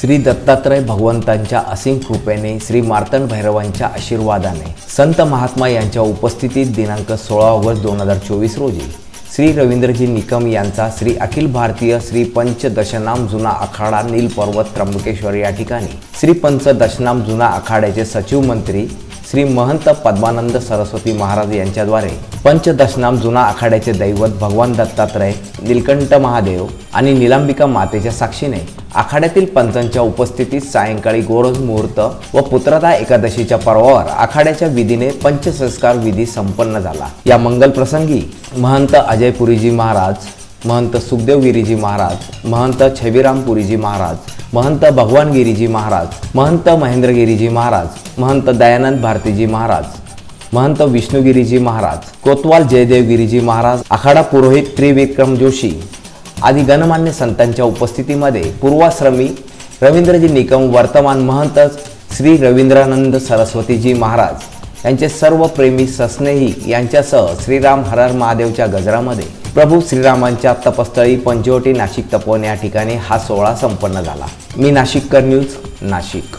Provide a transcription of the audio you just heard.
श्री दत्तात्रय भगवंतांच्या असीम कृपेने, श्री मार्तंड भैरवांच्या आशीर्वादाने, संत महात्मा यांच्या उपस्थितीत दिनांक 16 ऑगस्ट 2024 रोजी श्री रवींद्रजी निकम यांचा श्री अखिल भारतीय श्री पंच दशनाम जुना आखाडा नील पर्वत त्र्यंबकेश्वर या ठिकाणी श्री पंच दशनाम जुना आखाड्याचे सचिव मंत्री श्री महंत पद्मानंद सरस्वती महाराज यांच्याद्वारे पंचदशनाम जुना आखाड्याचे दैवत भगवान दत्तात्रय, नीलकंठ महादेव आणि नीलांबिका मातेच्या साक्षीने आखाड्यातील पंचांच्या उपस्थितीत सायंकाळी गोरज मुहूर्त व पुत्रदा एकादशीच्या पर्वावर आखाड्याच्या विधीने पंचसंस्कार विधी संपन्न झाला। या मंगल प्रसंगी महंत अजयपुरीजी महाराज, महंत सुखदेवगिरीजी महाराज, महंत छबीरामपुरीजी महाराज, महंत भगवानगिरीजी महाराज, महंत महेंद्रगिरीजी महाराज, महंत दयानंद भारतीजी महाराज, महंत विष्णुगिरीजी महाराज, कोतवाल जयदेवगिरीजी महाराज, आखाडा पुरोहित त्रिविक्रम जोशी आदी गणमान्य संतांच्या उपस्थितीमध्ये पूर्वाश्रमी रवींद्रजी निकम वर्तमान महंत श्री रवींद्रानंद सरस्वतीजी महाराज यांचे सर्व प्रेमी सस्नेही यांच्यासह श्रीराम हर हर महादेवच्या गजरामध्ये प्रभू श्रीरामांच्या तपस्थळी पंचवटी नाशिक तपोवन या ठिकाणी हा सोहळा संपन्न झाला। मी नाशिककर न्यूज, नाशिक।